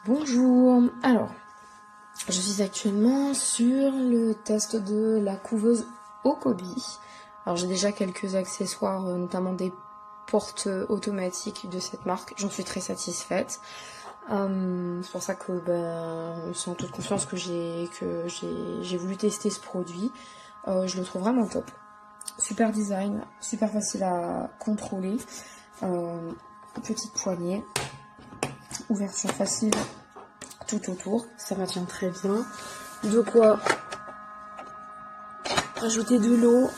Bonjour, alors je suis actuellement sur le test de la couveuse Okobi. Alors j'ai déjà quelques accessoires, notamment des portes automatiques de cette marque, j'en suis très satisfaite. C'est pour ça que c'est en toute confiance que j'ai voulu tester ce produit. Je le trouve vraiment top. Super design, super facile à contrôler. Petite poignée. Ouverture facile tout autour, ça maintient très bien. De quoi ajouter de l'eau.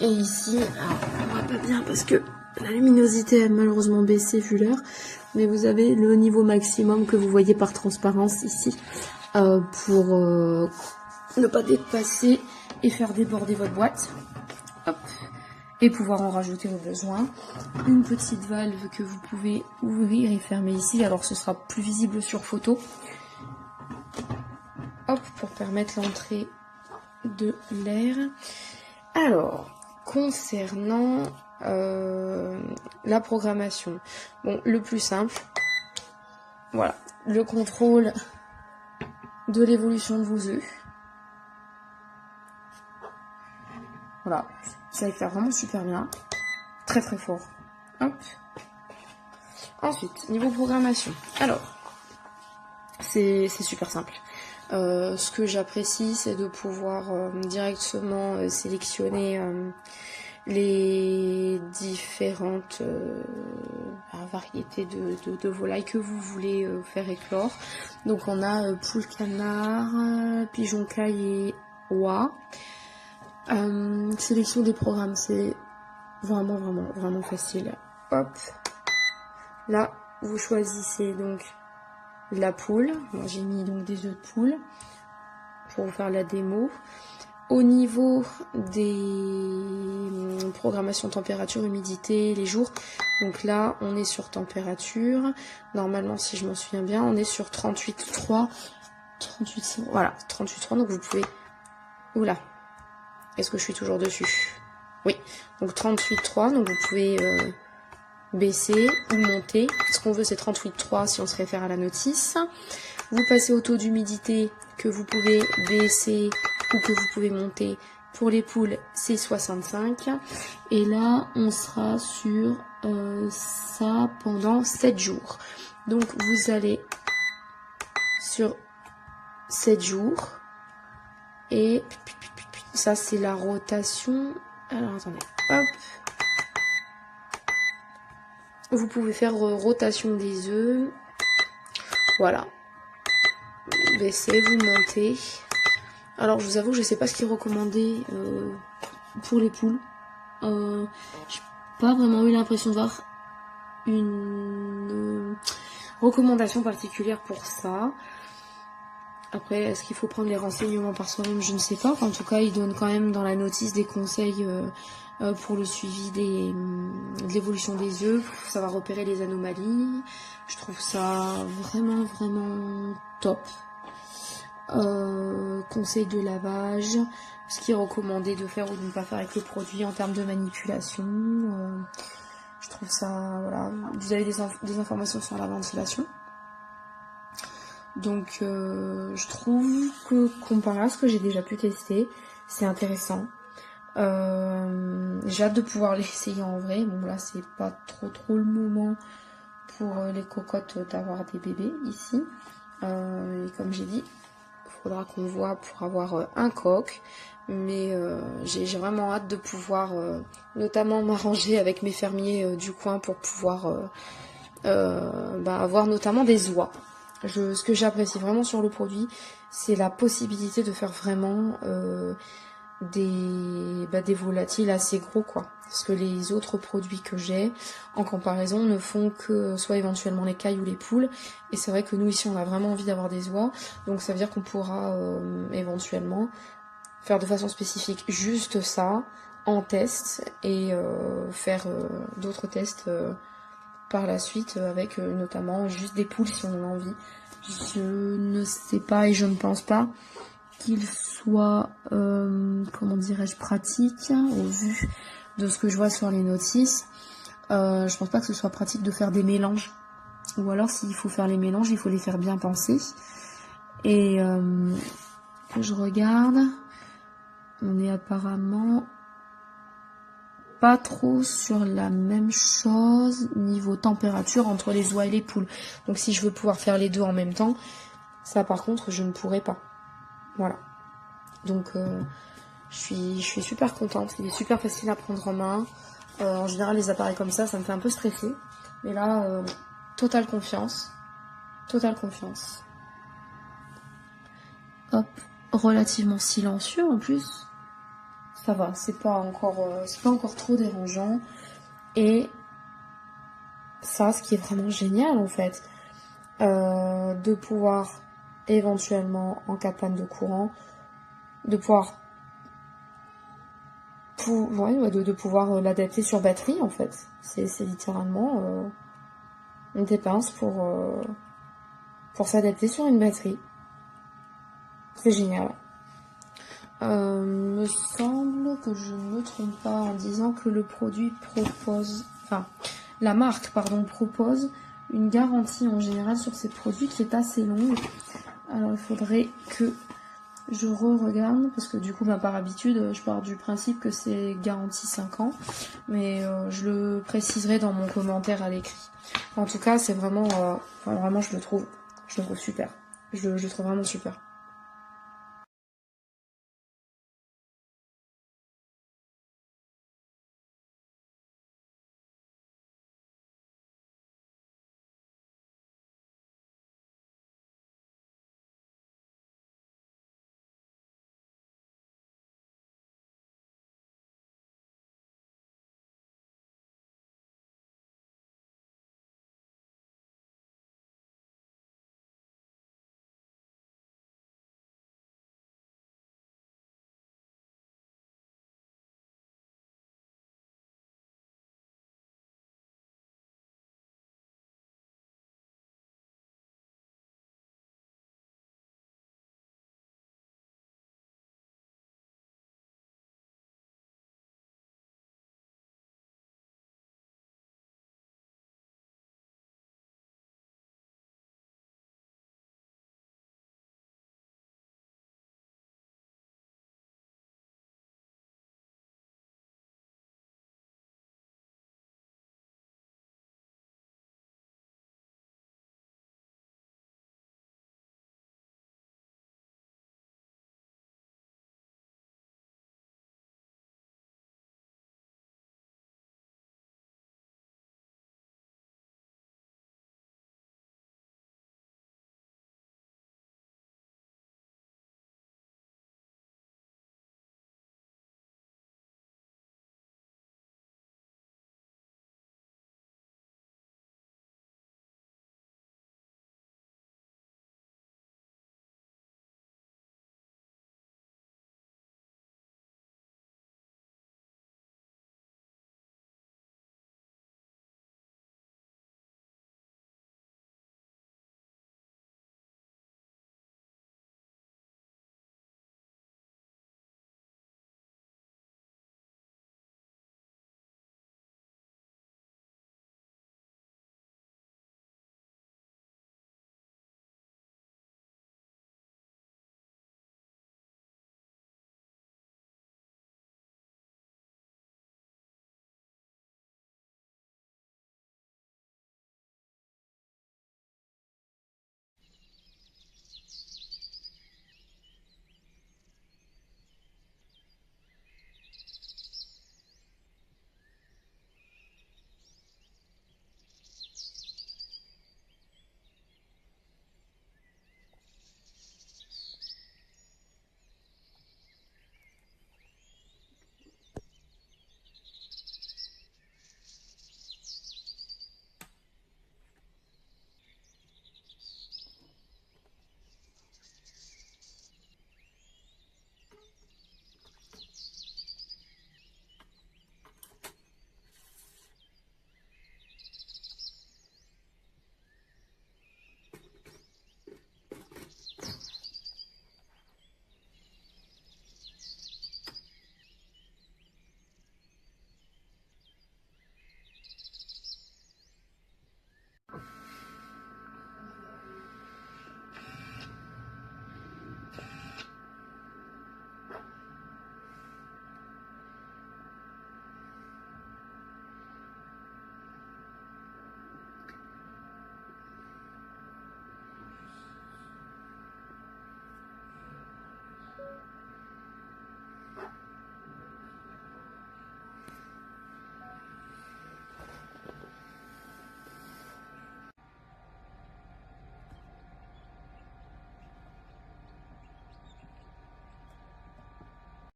Et ici, alors on voit pas bien parce que la luminosité a malheureusement baissé vu l'heure, mais vous avez le niveau maximum que vous voyez par transparence ici pour ne pas dépasser et faire déborder votre boîte. Hop. Et pouvoir en rajouter au besoin. Une petite valve que vous pouvez ouvrir et fermer ici, alors ce sera plus visible sur photo. Hop, pour permettre l'entrée de l'air. Alors, concernant la programmation, bon, le plus simple, voilà, le contrôle de l'évolution de vos œufs. Voilà, ça éclaire vraiment super bien, très très fort. Hop. Ensuite, niveau programmation, alors, c'est super simple. Ce que j'apprécie, c'est de pouvoir directement sélectionner les différentes variétés de volailles que vous voulez faire éclore. Donc on a poule canard, pigeon caille et oie. Sélection des programmes, c'est vraiment facile. Hop. Là, vous choisissez donc la poule. Moi, j'ai mis donc des œufs de poule pour vous faire la démo. Au niveau des programmations température, humidité, les jours, donc là, on est sur température. Normalement, si je m'en souviens bien, on est sur 38,3. 38,3, voilà, 38,3, donc vous pouvez... Oula, est-ce que je suis toujours dessus? Oui, donc 38,3, donc vous pouvez baisser ou monter. Ce qu'on veut, c'est 38,3 si on se réfère à la notice. Vous passez au taux d'humidité que vous pouvez baisser ou que vous pouvez monter. Pour les poules, c'est 65. Et là, on sera sur ça pendant 7 jours. Donc, vous allez sur 7 jours. Et ça, c'est la rotation. Alors, attendez. Hop. Vous pouvez faire rotation des œufs. Voilà. Baissez, vous montez. Alors je vous avoue, je sais pas ce qui est recommandé pour les poules. J'ai pas vraiment eu l'impression de voir une recommandation particulière pour ça. Après, est-ce qu'il faut prendre les renseignements par soi-même? Je ne sais pas. Enfin, en tout cas, ils donnent quand même dans la notice des conseils pour le suivi de l'évolution des œufs, pour savoir repérer les anomalies. Je trouve ça vraiment top. Conseil de lavage, ce qui est recommandé de faire ou de ne pas faire avec le produit en termes de manipulation. Je trouve ça, voilà. Vous avez des informations sur la ventilation. Donc je trouve que comparé à ce que j'ai déjà pu tester, c'est intéressant. J'ai hâte de pouvoir l'essayer en vrai. Bon là c'est pas trop le moment pour les cocottes d'avoir des bébés ici. Et comme j'ai dit, il faudra qu'on voit pour avoir un coq. Mais j'ai vraiment hâte de pouvoir notamment m'arranger avec mes fermiers du coin pour pouvoir avoir notamment des oies. Ce que j'apprécie vraiment sur le produit, c'est la possibilité de faire vraiment des volatiles assez gros, quoi. Parce que les autres produits que j'ai, en comparaison, ne font que soit éventuellement les cailles ou les poules. Et c'est vrai que nous, ici, on a vraiment envie d'avoir des oies. Donc ça veut dire qu'on pourra éventuellement faire de façon spécifique juste ça, en test, et faire d'autres tests par la suite avec notamment juste des poules si on en a envie. Je ne sais pas et je ne pense pas qu'il soit comment dirais-je pratique au vu de ce que je vois sur les notices. Je pense pas que ce soit pratique de faire des mélanges Ou alors s'il faut faire les mélanges, il faut les faire bien penser. Et je regarde, on est apparemment pas trop sur la même chose niveau température entre les oies et les poules. Donc si je veux pouvoir faire les deux en même temps, ça par contre je ne pourrais pas. Voilà. Donc je suis super contente, il est super facile à prendre en main. En général les appareils comme ça me fait un peu stresser. Mais là, totale confiance. Totale confiance. Hop, relativement silencieux en plus. Ça va, c'est pas encore trop dérangeant. Et ça, ce qui est vraiment génial en fait, de pouvoir éventuellement, en cas de panne de courant, de pouvoir l'adapter sur batterie en fait. C'est littéralement des pinces pour s'adapter sur une batterie. C'est génial. Me semble que je ne me trompe pas en disant que le produit propose, enfin la marque pardon propose une garantie en général sur ces produits qui est assez longue. Alors il faudrait que je re-regarde parce que du coup par habitude je pars du principe que c'est garantie 5 ans, mais je le préciserai dans mon commentaire à l'écrit. En tout cas c'est vraiment, vraiment je le trouve super. Je le trouve vraiment super.